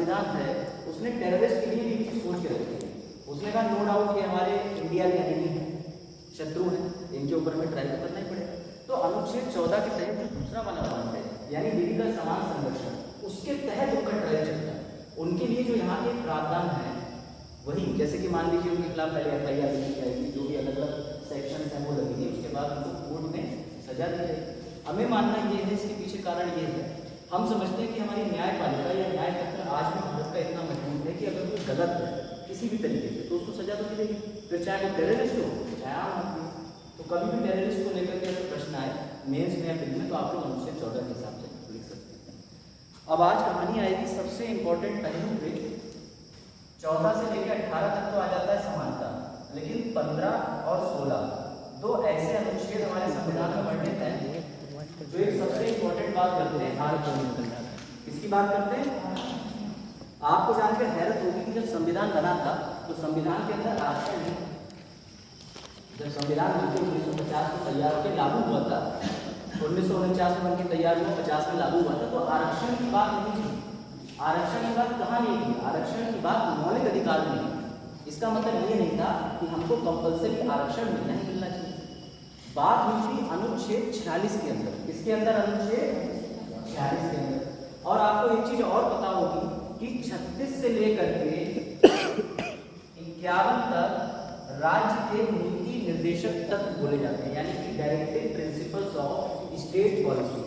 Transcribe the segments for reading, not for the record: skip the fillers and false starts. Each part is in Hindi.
संविधान है उसने टेररिस्ट के लिए भी एक चीज सोच के रखी है। उसने कहा नो डाउट ये हमारे इंडिया के एनिमी है, शत्रु है, इनके ऊपर हमें ट्राई तो करना ही पड़ेगा। तो अनुच्छेद 14 के तहत जो दूसरा वाला पॉइंट है यानी विधि का समान संरक्षण, उसके तहत उनका ट्रायल चलता है। उनके लिए जो यहाँ के प्रावधान है वही, जैसे कि मान लीजिए उनके खिलाफ पहले FIR लिखी जाएगी, जो भी अलग अलग सेक्शन है वो लगेगी, उसके बाद उनको कोर्ट में सजा दी जाएगी। हमें मानना ये है, इसके पीछे कारण ये है, हम समझते हैं कि हमारी न्यायपालिका या न्यायतंत्र आज भी भारत का इतना मजबूत है कि अगर कोई गलत है किसी भी तरीके से तो उसको सजा तो मिलेगी, फिर चाहे वो टेररिस्ट हो चाहे आम आदमी। तो कभी भी टेररिस्ट को लेकर के अगर प्रश्न आए मेंस में या फिल्म में तो आप लोग अनुच्छेद 14 के हिसाब से लिख सकते हैं। अब आज कहानी आएगी सबसे इंपॉर्टेंट पहलू पे। 14 से लेकर 18 तक तो आ जाता है समानता, लेकिन 15 और 16 दो ऐसे अनुच्छेद हमारे संविधान में वर्णित हैं जो एक सबसे इंपॉर्टेंट बात करते हैं आरक्षण। किसकी बात करते हैं? आपको जानकर हैरत होगी कि जब संविधान बना था तो संविधान के अंदर आरक्षण नहीं था। जब संविधान बनकर 1950 में तैयार होकर लागू हुआ था, 1949 में बनकर तैयार हुआ, 50 में लागू हुआ था, तो आरक्षण की बात नहीं थी। आरक्षण की बात कहाँ नहीं थी? आरक्षण की बात मौलिक अधिकार में नहीं। इसका मतलब ये नहीं था कि हमको कंपल्सरी आरक्षण मिलना ही मिलना चाहिए। बात हुई थी अनुच्छेद 46 के अंदर। किसके अंदर? अनुच्छेद 46 के अंदर। और आपको एक चीज और पता होगी कि 36 से लेकर के 51 तक राज्य के नीति निर्देशक तत्व बोले जाते हैं, यानी कि directive principles of state policy.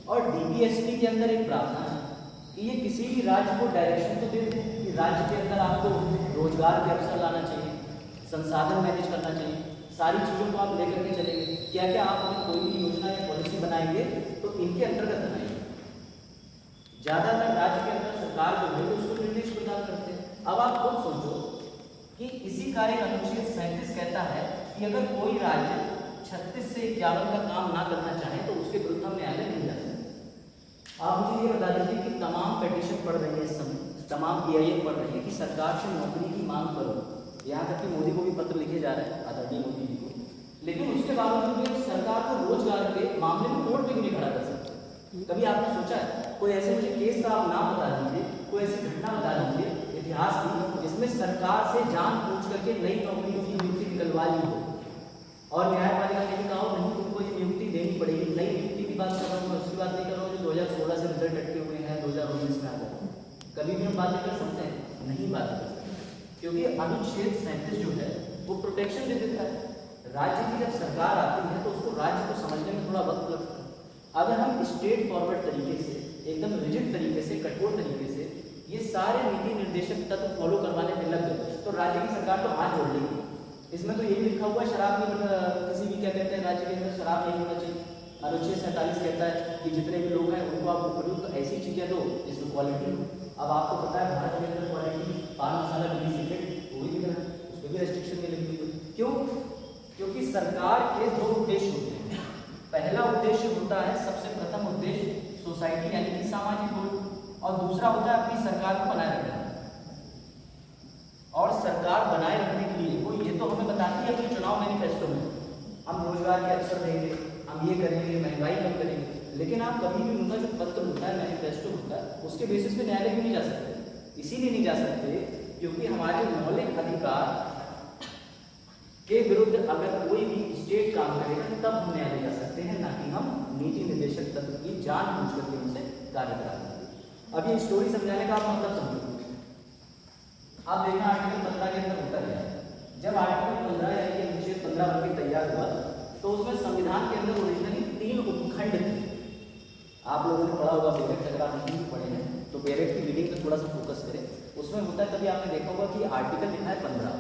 और DPSP के अंदर एक प्रावधान है कि ये किसी भी राज्य को डायरेक्शन तो देते हैं कि राज्य के अंदर आपको रोजगार के अवसर लाना चाहिए, संसाधन मैनेज करना चाहिए, सारी चीज़ों को आप लेकर के चलेंगे। क्या क्या आप अगर कोई भी योजना या पॉलिसी बनाएंगे तो इनके अंतर्गत बनाएंगे। ज़्यादातर राज्य के अंदर सरकार जो है उसको निर्देश प्रदान करते हैं। अब आप खुद सोचो कि इसी कार्य अनुच्छेद 37 कहता है कि अगर कोई राज्य 36 से 51 का काम ना करना चाहे तो उसके विरुद्ध हम न्यायालय नहीं जा सकते। आप मुझे ये बता दीजिए कि तमाम पेटिशन पढ़ रही है इस समय, तमाम PIL पढ़ रही है कि सरकार से नौकरी की मांग करो। यहाँ तक कि मोदी को भी पत्र लिखे जा रहे हैं, आदरणीय मोदी जी को, लेकिन उसके बावजूद भी सरकार को रोजगार के मामले में कोर्ट में क्यों नहीं खड़ा कर सकते? कभी आपने सोचा है? कोई ऐसे मुझे केस का आप नाम बता दीजिए, कोई ऐसी घटना बता दीजिए इतिहास की जिसमें सरकार से जान पूछ करके नई नौकरियों की नियुक्ति निकलवा ली हो और न्यायपालिका ने कहा हो नहीं तुमको ये नियुक्ति देनी पड़ेगी। नई नियुक्ति की बात कर रहा हूँ, उसकी बात नहीं कर रहा हूँ जो 2016 से रिजल्ट अटके हुए हैं, 2019 में आ गए। कभी भी हम बातें कर सकते हैं? नहीं बात कर सकते, क्योंकि अनुच्छेद 37 जो है वो प्रोटेक्शन दे देता है। राज्य की जब सरकार आती है तो उसको राज्य को समझने में थोड़ा वक्त लगता है। अगर हम स्ट्रेट फॉरवर्ड तरीके से, एकदम रिजिड तरीके से, कठोर तरीके से ये सारे नीति निर्देशक तत्व फॉलो करवाने में लग गए तो राज्य की सरकार तो हाथ जोड़ लेगी। इसमें तो यही लिखा हुआ है शराब नहीं, किसी भी क्या कहते हैं राज्य के अंदर शराब नहीं होना चाहिए। अनुच्छेद 47 कहता है कि जितने भी लोग हैं उनको आप उपयुक्त ऐसी चीज़ें दो जिसमें क्वालिटी हो। अब आपको पता है भारत के अंदर क्वालिटी पान मसाला बीड़ी सिगरेट वो भी दिख रहा है, उस पर भी रेस्ट्रिक्शन नहीं लगी हुई। क्यों? क्योंकि सरकार के दो उद्देश्य होते हैं। पहला उद्देश्य होता है, सबसे प्रथम उद्देश्य सोसाइटी यानी कि सामाजिक गोल, और दूसरा होता है अपनी सरकार को बनाए रखना। और सरकार बनाए रखने के लिए वो ये तो हमें बताती है अपने चुनाव मैनिफेस्टो में हम रोजगार के अवसर देंगे, हम ये करेंगे, महंगाई कम करेंगे, लेकिन आप कभी भी उनका जो पत्र होता है, मैनिफेस्टो होता है, उसके बेसिस पे न्यायालय क्यों नहीं जा सकते? इसीलिए नहीं जा सकते क्योंकि हमारे मौलिक अधिकार के विरुद्ध अगर कोई भी स्टेट काम करेगा तब हम न्यायालय जा सकते हैं, ना कि हम नीति निर्देशक तत्व की जानबूझ करके उनसे कार्य कराते हैं। अब ये स्टोरी समझाने का आप मतलब समझो। आप देखना आर्टिकल 15 के अंदर होता है, जब आर्टिकल 15 यानी कि अनुच्छेद 15 बनकर तैयार हुआ तो उसमें संविधान के अंदर ओरिजिनली 3 उपखंड थे। आप लोगों ने पढ़ा होगा बेरेट, अगर आप नहीं पढ़े हैं तो बेरेट की रीडिंग पर थोड़ा सा फोकस करें। उसमें होता है, तभी आपने देखा होगा कि आर्टिकल लिखा है 15,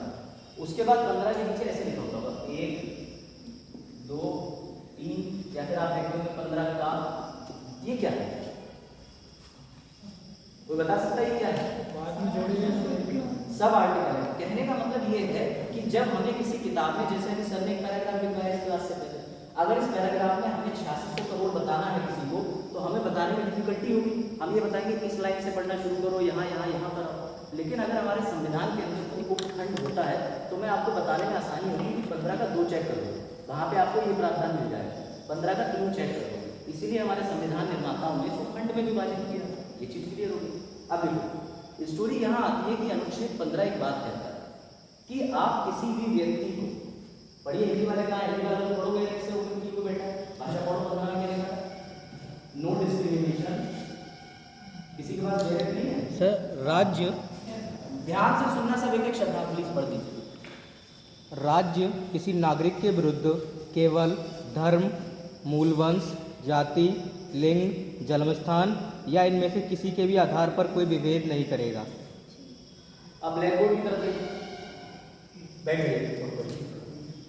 उसके बाद 15 के नीचे ऐसे लिखा होगा 1 2 3, या फिर आप देखते होंगे 15 का। ये क्या है? कोई बता सकता है ये क्या है? सब आर्टिकल है। कहने का मतलब ये है कि जब हमें किसी किताब में, जैसे अभी सर ने एक पैराग्राफ लिखा है इस क्लास से पहले, अगर इस पैराग्राफ में हमें 8600 करोड़ बताना है किसी को तो हमें बताने में डिफिकल्टी होगी। हम ये बताएंगे इस लाइन से पढ़ना शुरू करो, यहाँ यहाँ यहाँ पर आओ। लेकिन अगर हमारे संविधान के अंदर कोई उपखंड होता है तो मैं आपको बताने में आसानी होगी कि 15 का 2 चेक करोगे, वहाँ पे आपको ये प्रावधान मिल जाएगा। 15 का 3 चेक करोगे। इसीलिए हमारे संविधान निर्माताओं ने उपखंड में विभाजित किया। ये चीज क्लियर होगी। अब देखो स्टोरी यहाँ आती है कि अनुच्छेद 15 एक बात कहता है कि आप किसी भी व्यक्ति को, पढ़िए हिंदी वाले कहाँ, हिंदी वाले को पढ़ोगे कैसे होगी हिंदी को बेटा, भाषा पढ़ो 15 में क्या लिखा है, नो डिस्क्रिमिनेशन, किसी के पास डायरेक्ट नहीं है सर। राज्य, ध्यान से सुनना सब, एक एक शब्द आप प्लीज पढ़ दीजिए। राज्य किसी नागरिक के विरुद्ध केवल धर्म, मूलवंश, जाति, लिंग, जन्मस्थान या इनमें से किसी के भी आधार पर कोई विभेद नहीं करेगा। अब ब्लैक बोर्ड की तरफ देखिए, बैठिए।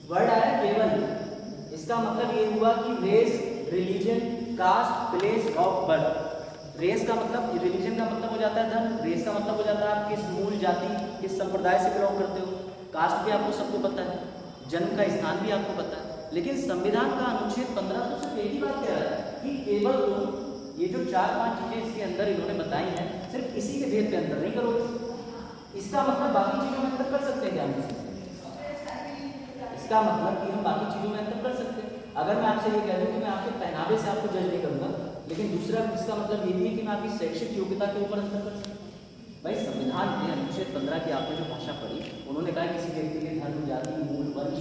वर्ड आया केवल, इसका मतलब ये हुआ कि race, religion, caste, place of birth. Race का मतलब, रिलीजन का मतलब हो जाता है धर्म, रेस का मतलब हो जाता है आप किस मूल जाति, किस संप्रदाय से बिलोंग करते हो, कास्ट भी आपको सबको पता है, जन्म का स्थान भी आपको पता है। लेकिन संविधान का अनुच्छेद 15 तो सिर्फ एक ही बात कह रहा है कि केवल तुम ये जो 4-5 चीजें इसके अंदर इन्होंने बताई हैं, सिर्फ इसी के भेद पे अंतर नहीं करोगे। इसका मतलब बाकी चीजों में अंतर कर सकते हैं क्या हम? इसका मतलब कि हम बाकी चीजों में अंतर कर सकते हैं। अगर मैं आपसे ये कह दूं कि मैं आपके पहनावे से आपको जज नहीं करूंगा, लेकिन दूसरा इसका मतलब ये भी है कि मैं आपकी शैक्षिक योग्यता के ऊपर अंतर कर सकता हूँ। भाई संविधान के अनुच्छेद 15 की आपने जो भाषा पढ़ी, उन्होंने कहा किसी व्यक्ति के धर्म, जाति, मूल, वंश,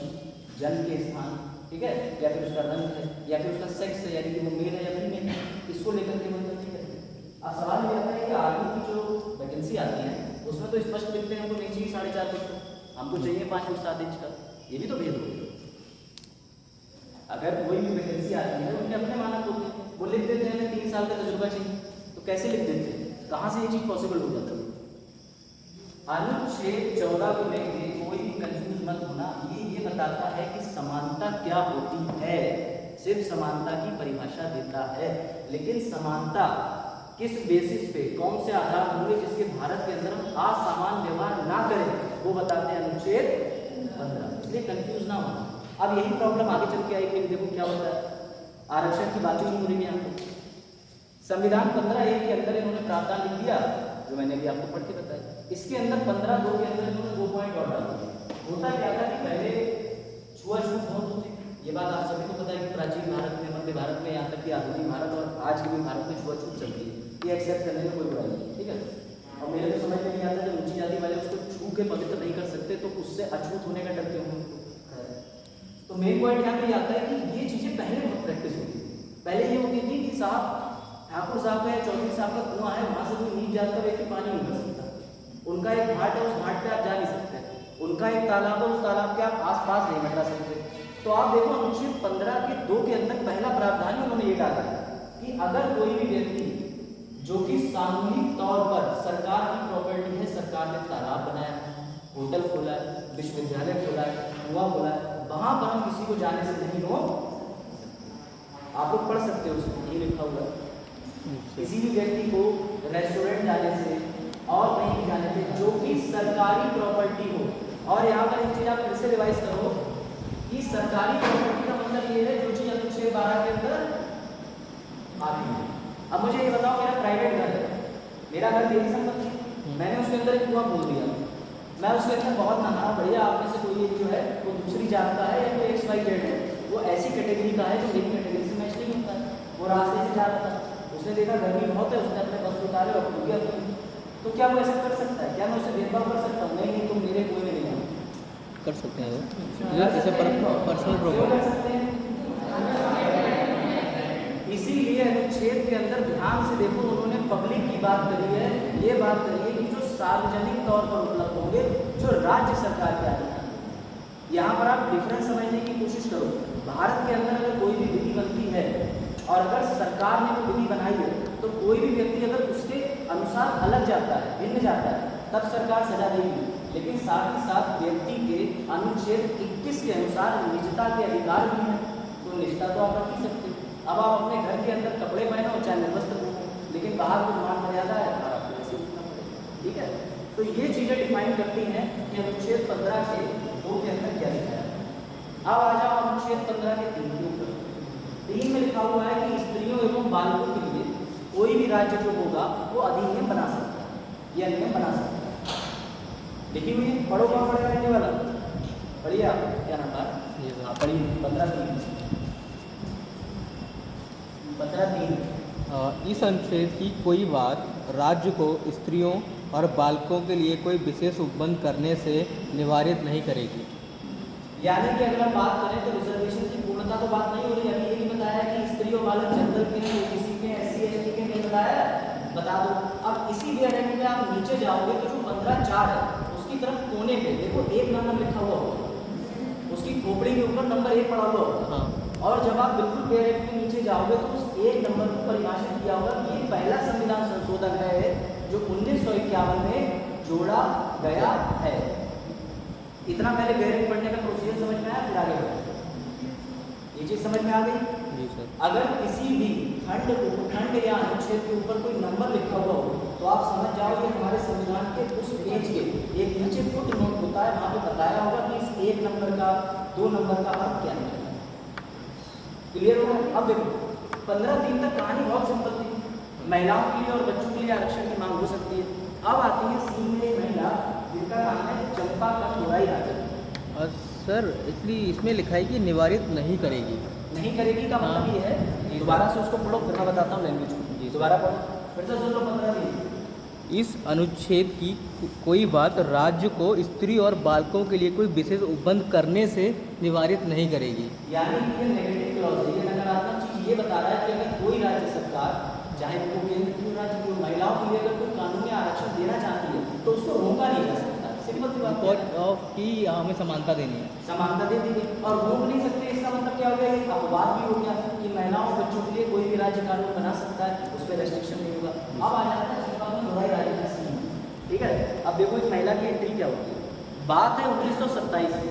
जन्म के स्थान, ठीक है, या फिर उसका रंग है, या फिर उसका सेक्स है, यानी कि वो मेल है या फीमेल है, इसको लेकर के मतलब नहीं करते। अब सवाल ये आता है कि आर्मी की जो वैकेंसी आती है उसमें तो स्पष्ट लिखते हैं हमको नहीं चाहिए 4.5 फुट का, हमको चाहिए 5 फुट 7 इंच का। ये भी तो भेद हो गया। अगर कोई भी वैकेंसी आती है उनके अपने मानक होते हैं, वो लिख देते हैं हमें 3 साल का तजुर्बा चाहिए, तो कैसे लिख देते हैं, कहाँ से ये चीज़ पॉसिबल हो जाता है? अनुच्छेद 14 को लेकर कोई भी कंफ्यूज मत होना, ये बताता है कि समानता क्या होती है, सिर्फ समानता की परिभाषा देता है। लेकिन समानता किस बेसिस पे, कौन से आधार होंगे जिसके भारत के अंदर हम असमान व्यवहार ना करें, वो बताते हैं अनुच्छेद 15। इसलिए कंफ्यूज ना हो। अब यही प्रॉब्लम आगे चल के आएगी, देखो क्या होता है, आरक्षण की बातें नहीं हो रही है। संविधान 15(1) के अंदर इन्होंने प्रावधान लिख दिया जो मैंने अभी आपको पढ़ के बताया। इसके अंदर 15(2) के अंदर इन्होंने 2 पॉइंट और डाल दिए। होता क्या था कि पहले छुआछूत बहुत होती, ये बात आप सभी को पता है कि प्राचीन भारत में, मध्य भारत में, यहाँ तक कि आधुनिक भारत और आज के भी भारत में छुआछूत चलती है, ये एक्सेप्ट करने में कोई बुराई नहीं, ठीक है। और मेरे तो समझ में नहीं आता, जब ऊंची जाति वाले उसको छू के पवित्र नहीं कर सकते तो उससे अछूत होने का डर क्यों है? तो मेन पॉइंट यहाँ पे आता है कि ये चीजें पहले बहुत प्रैक्टिस होती थी। पहले ये होती थी कि साहब ठाकुर साहब का या चौधरी साहब का कुआं है, वहां से कोई नीच जात का व्यक्ति पानी नहीं भर सकता, उनका एक घाट है, उस घाट पे आप जा नहीं सकते, उनका एक तालाब है, उस तालाब के आप आस-पास नहीं बैठा सकते। तो आप देखो अनुच्छेद 15 के 2 के अंदर पहला प्रावधान उन्होंने ये डाला कि अगर कोई भी व्यक्ति जो कि सामूहिक तौर पर सरकार की प्रॉपर्टी है, सरकार ने तालाब बनाया है, होटल खोला है, विश्वविद्यालय खोला है, कुआं खोला है, वहां पर हम किसी को जाने से नहीं रोक, आप लोग पढ़ सकते हो उसको, ये लिखा हुआ है। किसी भी व्यक्ति को रेस्टोरेंट जाने से और कहीं भी जाने से जो कि सरकारी प्रॉपर्टी हो, और यहाँ पर एक चीज आप फिर से रिवाइज करो कि सरकारी प्रॉपर्टी का मतलब ये है जो चीज अनुच्छेद 12 के अंदर आती है। अब मुझे ये बताओ, मेरा प्राइवेट घर है, मेरा घर मेरी संपत्ति, मैंने उसके अंदर एक कुआं खोल दिया, मैं उसके अंदर बहुत नहा, बढ़िया, आप में से कोई एक जो है वो दूसरी जात का है या कोई XYZ है, वो ऐसी कैटेगरी का है जो मेरी कैटेगरी से मैच नहीं होता है, वो रास्ते से जा रहा था, उसने देखा गर्मी बहुत है, उसने अपने वस्त्र उतारे और डूब गया, तो क्या वो ऐसा कर सकता है? क्या मैं उसे भेदभाव कर सकता हूँ? नहीं, तुम मेरे कुएं में नहीं कर सकते हैं वो, इसे पर्सनल प्रॉब्लम कर सकते हैं। इसीलिए अनुच्छेद के अंदर ध्यान से देखो, उन्होंने पब्लिक की बात करी है, ये बात करी है कि जो सार्वजनिक तौर पर उपलब्ध होंगे, जो राज्य सरकार के अधिकार। यहाँ पर आप डिफरेंस समझने की कोशिश करो। भारत के अंदर अगर कोई भी विधि बनती है और अगर सरकार ने वो विधि बनाई है, तो कोई भी व्यक्ति अगर उसके अनुसार अलग जाता है, भिन्न जाता है, तब सरकार सजा देगी। लेकिन साथ ही साथ व्यक्ति के अनुच्छेद 21 के अनुसार निजता के अधिकार भी हैं, तो निजता तो आप रख ही सकते हो। अब आप अपने घर के अंदर कपड़े पहनो चाहे निर्वस्त्र हो, लेकिन बाहर कुछ मान मर्यादा है, आपको ऐसे उठना पड़ेगा, ठीक है। तो ये चीजें डिफाइन करती हैं कि अनुच्छेद 15 के 2 के अंदर क्या लिखा है। अब आ जाओ अनुच्छेद 15 के 3 के ऊपर। 3 में लिखा हुआ है कि स्त्रियों एवं बालकों के लिए कोई भी राज्य जो होगा वो अधिनियम बना सकता है, यह नियम बना सकता है। लिखी हुई है, पढ़ो, कहाँ पढ़ेगा हिंदी वाला, पढ़िए आप, क्या नाम था, पढ़िए 15(3). इस अनुच्छेद की कोई बात राज्य को स्त्रियों और बालकों के लिए कोई विशेष उपबंध करने से निवारित नहीं करेगी। यानी कि अगर हम बात करें तो रिजर्वेशन की पूर्णता तो बात नहीं हो रही। अभी ये भी बताया कि स्त्री और बालक जनरल के हैं, ओबीसी के, एससी एसटी के नहीं बताया, बता दो। अब इसी डेटाबेस में आप नीचे जाओगे तो जो 15(4) है उसकी तरफ कोने पे देखो 1 नंबर लिखा हुआ होगा, उसकी खोपड़ी के ऊपर नंबर 1 पड़ा हुआ होगा। हाँ। और जब आप बिल्कुल पेरेंट के नीचे जाओगे तो उस 1 नंबर को परिभाषित किया होगा कि ये पहला संविधान संशोधन है जो 1951 में जोड़ा गया है। इतना पहले पेरेंट पढ़ने का प्रोसीजर समझ में आया, फिर आगे बढ़ते। ये चीज समझ में आ गई? जी सर। अगर किसी भी खंड उपखंड या अनुच्छेद के ऊपर कोई नंबर लिखा हुआ हो तो आप समझ जाओ कि हमारे संविधान के उस पेज के एक नीचे फुट नोट होता है, वहां पे बताया होगा कि इस 1 नंबर का 2 नंबर का अर्थ क्या है। क्लियर हो गया? अब देखो 15 दिन तक कहानी बहुत सिंपल थी। महिलाओं के लिए और बच्चों के लिए आरक्षण की मांग हो सकती है। अब आती है सीन में एक महिला जिनका नाम है चंपा कंदुराई राजन। और सर इसलिए इसमें लिखा है कि निवारित नहीं करेगी। नहीं करेगी का मतलब ये है, दोबारा से उसको पढ़ो फिर मैं बताता हूँ लैंग्वेज को। दोबारा पढ़ो फिर से सुन लो 15 दिन। इस अनुच्छेद की कोई बात राज्य को स्त्री और बालकों के लिए कोई विशेष उपबंध करने से निवारित नहीं करेगी। यानी कि ये नेगेटिव क्लॉज है, ये नकारात्मक चीज ये बता रहा है कि अगर कोई राज्य सरकार, चाहे वो केंद्र की राज्य की, महिलाओं के लिए अगर कोई कानूनी आरक्षण देना चाहती है तो उसको रोका नहीं जा सकता। सिंपल सी बात है कि हमें समानता देनी है, समानता दे दी गई और रोक नहीं सकते। इसका मतलब क्या हो गया, ये अपवाद भी हो गया कि महिलाओं और बच्चों के लिए कोई भी राज्य कानून बना सकता है, उस पर रेस्ट्रिक्शन नहीं होगा। अब आ जाता है दोहराई राज्य का सीन। ठीक है, अब देखो इस महिला की एंट्री क्या होती है। बात है 1927 की,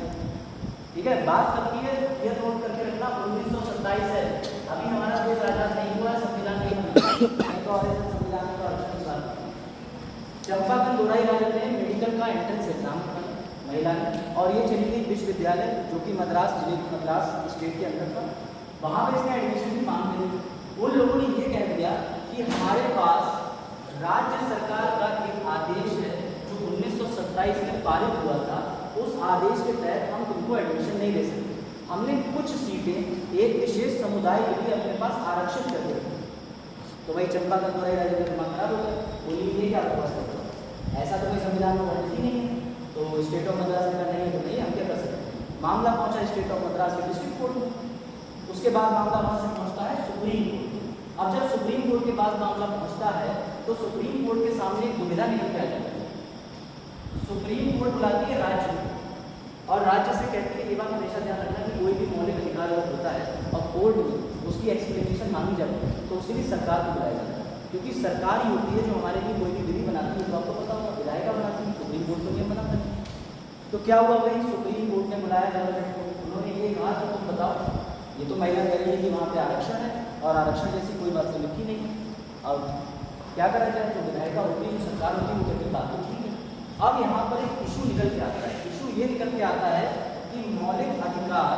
ठीक है, बात करती है, ये नोट करके रखना 1927 है। अभी हमारा देश आजाद नहीं हुआ है, संविधान नहीं बना तो और संविधान का आरक्षण की बात। चंपा कंदुराई राजन ने मेडिकल का एंट्रेंस एग्जाम महिला ने, और ये चली गई विश्वविद्यालय जो कि मद्रास जिले मद्रास स्टेट के अंदर था। वहाँ पर इसने एडमिशन की मांग करी। उन लोगों ने ये कह दिया कि हमारे पास राज्य सरकार का एक आदेश है जो 1927 में पारित हुआ था, उस आदेश के तहत हम तुमको एडमिशन नहीं दे सकते। हमने कुछ सीटें एक विशेष समुदाय के लिए अपने पास आरक्षित कर दी। तो भाई चंपा कंदुराई राजन का दिमाग खराब हो गया, बोली ये क्या बकवास करते हो, ऐसा तो कोई संविधान में वर्णित ही नहीं है। तो स्टेट ऑफ मद्रास का नहीं है तो नहीं, हम क्या कर सकते। मामला पहुंचा स्टेट ऑफ मद्रास के डिस्ट्रिक्ट कोर्ट में। उसके बाद मामला वहां से पहुंचता है सुप्रीम कोर्ट। अब जब सुप्रीम कोर्ट के पास मामला पहुंचता है तो सुप्रीम कोर्ट के सामने एक दुविधा निकल के आ जाती है। सुप्रीम कोर्ट बुलाती है राज्य और राज्य से कहती है, ये बात हमेशा ध्यान रखना कि कोई भी मौलिक अधिकार अगर होता है और कोर्ट में उसकी एक्सप्लेनेशन मांगी जाती है तो उसके लिए सरकार को बुलाया जाता है, क्योंकि सरकार ही होती है जो हमारे लिए कोई भी विधि बनाती है। तो आपको पता होगा विधायिका बनाती है, सुप्रीम कोर्ट तो नियम बनाता है। तो क्या हुआ भाई, सुप्रीम कोर्ट ने बुलाया गवर्नमेंट को, उन्होंने ये कहा कि तुम बताओ, ये तो महिला कह रही है कि वहाँ पे आरक्षण है और आरक्षण जैसी कोई बात तो लिखी नहीं है। अब क्या करा जाए, तो विधायिका होती है, जो सरकार होती है, वो कहती बात तो ठीक है। अब यहाँ पर एक इशू निकल के आता है। इशू ये निकल के आता है कि मौलिक अधिकार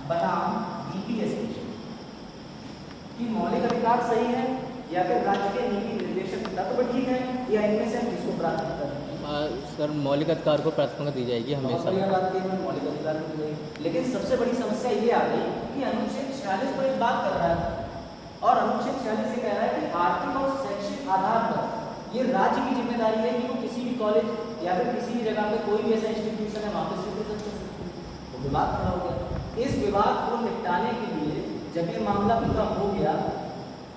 बनाम डीपीएसपी कि मौलिक अधिकार सही है या फिर राज्य के नीति निर्देशक तत्व ठीक है, या इनमें से हम किसको प्राथमिकता दें। सर मौलिक अधिकार को प्राथमिकता दी जाएगी हमेशा। बात की मैं मौलिक अधिकार को दी जाएगी, लेकिन सबसे बड़ी समस्या ये आ गई कि अनुच्छेद 46 पर एक बात कर रहा है और अनुच्छेद 46 ये कह रहा है कि आर्थिक और शैक्षिक आधार पर ये राज्य की जिम्मेदारी है कि वो किसी भी कॉलेज या फिर किसी भी जगह पे कोई भी ऐसा इंस्टीट्यूशन है वहाँ पे स्वीकृत कर सकते हैं। तो विवाद खड़ा हो गया। इस विवाद को निपटाने के लिए जब ये मामला पूरा हो गया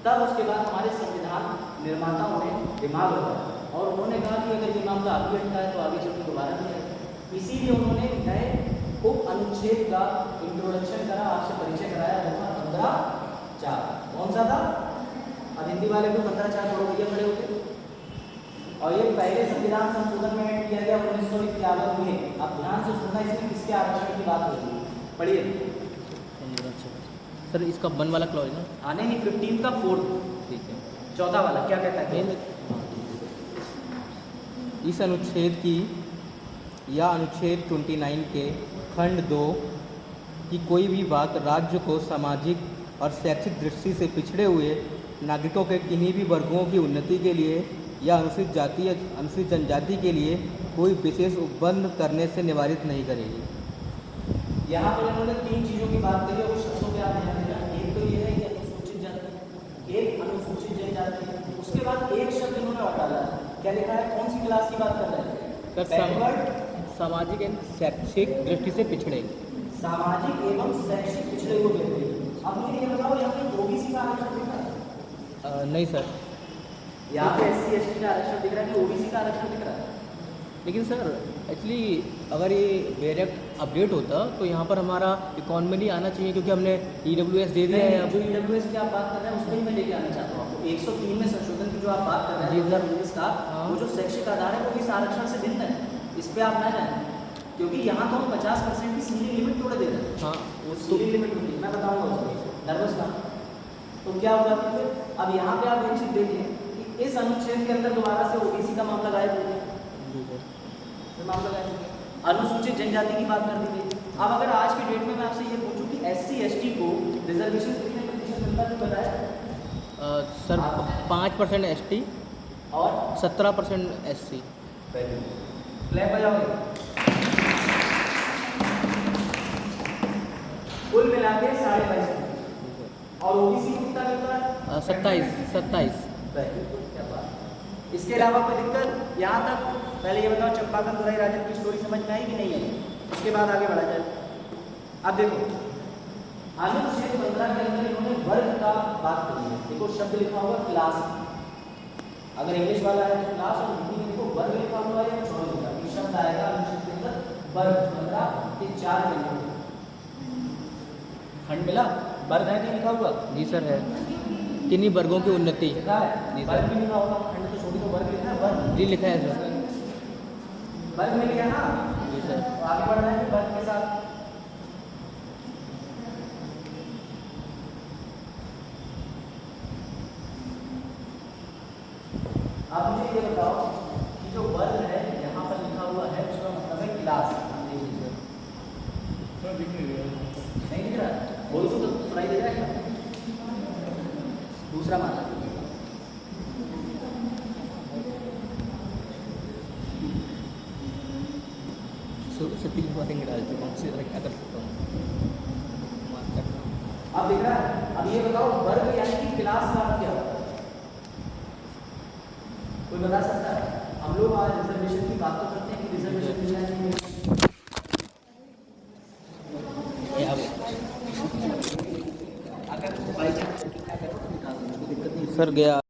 तब उसके बाद हमारे संविधान निर्माताओं ने दिमाग लगाया और उन्होंने कहा कि अगर ये मामला आगे अटका है तो आगे चल के दोबारा नहीं आएगा। इसीलिए उन्होंने नए उप अनुच्छेद का इंट्रोडक्शन करा, आपसे परिचय कराया, वो था 15(4). कौन सा था? अब हिंदी वाले को 15(4) थोड़ा भैया खड़े होते। और ये पहले संविधान संशोधन में ऐड किया गया 1951 में। अब ध्यान से सुनना, इसमें किसके आरक्षण की बात हो रही है, पढ़िए। सर इसका 1 वाला क्लॉज ना आने नहीं 15 का 4, ठीक है। चौथा वाला क्या कहता है? इस अनुच्छेद की या अनुच्छेद 29 के खंड 2 की कोई भी बात राज्य को सामाजिक और शैक्षिक दृष्टि से पिछड़े हुए नागरिकों के किन्हीं भी वर्गों की उन्नति के लिए या अनुसूचित जाति या अनुसूचित जनजाति के लिए कोई विशेष उपबंध करने से निवारित नहीं करेगी। यहाँ पर इन्होंने 3 चीज़ों की बात करी और उस शब्दों पे आप ध्यान देना। एक तो ये है कि अनुसूचित जाति, एक अनुसूचित जनजाति, उसके बाद एक शब्द इन्होंने और डाला, क्या लिखा है, कौन सी क्लास की बात कर रहे हैं? सर बैकवर्ड, सामाजिक एवं शैक्षिक दृष्टि से पिछड़े। सामाजिक एवं शैक्षिक पिछड़े हुए व्यक्ति। अब मुझे ये बताओ, यहाँ पे ओबीसी का आरक्षण दिख रहा है? नहीं सर, यहाँ पे एससी एसटी का आरक्षण दिख रहा है कि ओबीसी का आरक्षण दिख रहा है? लेकिन सर एक्चुअली अगर ये डायरेक्ट अपडेट होता तो यहाँ पर हमारा इकॉनमी आना चाहिए, क्योंकि हमने EWS दे दिया है। जो ईडब्ल्यूएस की आप बात कर रहे हैं उसको ही मैं लेके आना चाहता हूँ आपको। 103 में संशोधन की जो आप बात कर रहे जी हैं सर। 2019 का, हाँ। वो जो शैक्षिक आधार है वो इस आरक्षण से भिन्न है, इस पे आप ना जाएं, क्योंकि यहाँ तो हम 50% की सीलिंग लिमिट तोड़ दे रहे हैं। हाँ वो सीलिंग लिमिट होती है, मैं बताऊंगा उसको, नर्वस ना। तो क्या होगा फिर? अब यहाँ पे आप एक चीज देखिए कि इस अनुच्छेद के अंदर दोबारा से ओबीसी का मामला गायब हो गया, जी सर। मामला गायब हो गया। अनुसूचित जनजाति की बात कर दी गई। अब अगर आज की डेट में मैं आपसे ये पूछूं कि एससी एसटी को रिजर्वेशन कितने प्रतिशत मिलता है, बताया? सर 5% ST और 17% SC। क्लैप बजाओगे? कुल मिला के 22.5%। और ओबीसी को कितना मिलता है? 27। क्या बात। इसके अलावा कोई दिक्कत? यहाँ तक पहले ये बताओ, चंपाकन दुराई राजन की स्टोरी समझ में आई कि नहीं आई? उसके बाद आगे बढ़ा जाए। अब देखो, अनुच्छेद 15 के अंदर इन्होंने वर्ग का बात करी है। देखो शब्द लिखा हुआ क्लास, अगर इंग्लिश वाला है तो क्लास, और हिंदी में देखो वर्ग लिखा हुआ है या छोड़ लिखा, ये शब्द आएगा अनुच्छेद के अंदर वर्ग। 15 के 4 के अंदर खंड मिला, वर्ग है नहीं लिखा हुआ? जी सर है। किन्हीं वर्गों की उन्नति। लिखा है, वर्ग भी लिखा होगा, खंड तो छोटी, तो वर्ग लिखा है, वर्ग जी लिखा है सर। वर्ग मिल गया ना? जी सर। तो आगे बढ़ना है वर्ग के साथ। आप मुझे ये बताओ कि जो वर्ग है यहाँ पर लिखा हुआ है उसका मतलब है क्लास। नहीं दिख रहा? बोल तो सुनाई दे रहा है? दूसरा माना शुरू से 3 बार इंग्लिश डाल चुका हूँ, इससे क्या कर सकता हूँ। अब दिख रहा है? अब ये बताओ वर्ग यानी कि क्लास का अर्थ क्या होता है? कोई बता सकता है? हम लोग आज रिजर्वेशन की बात तो करते हैं कि रिजर्वेशन मिल जाएगी। सर गया।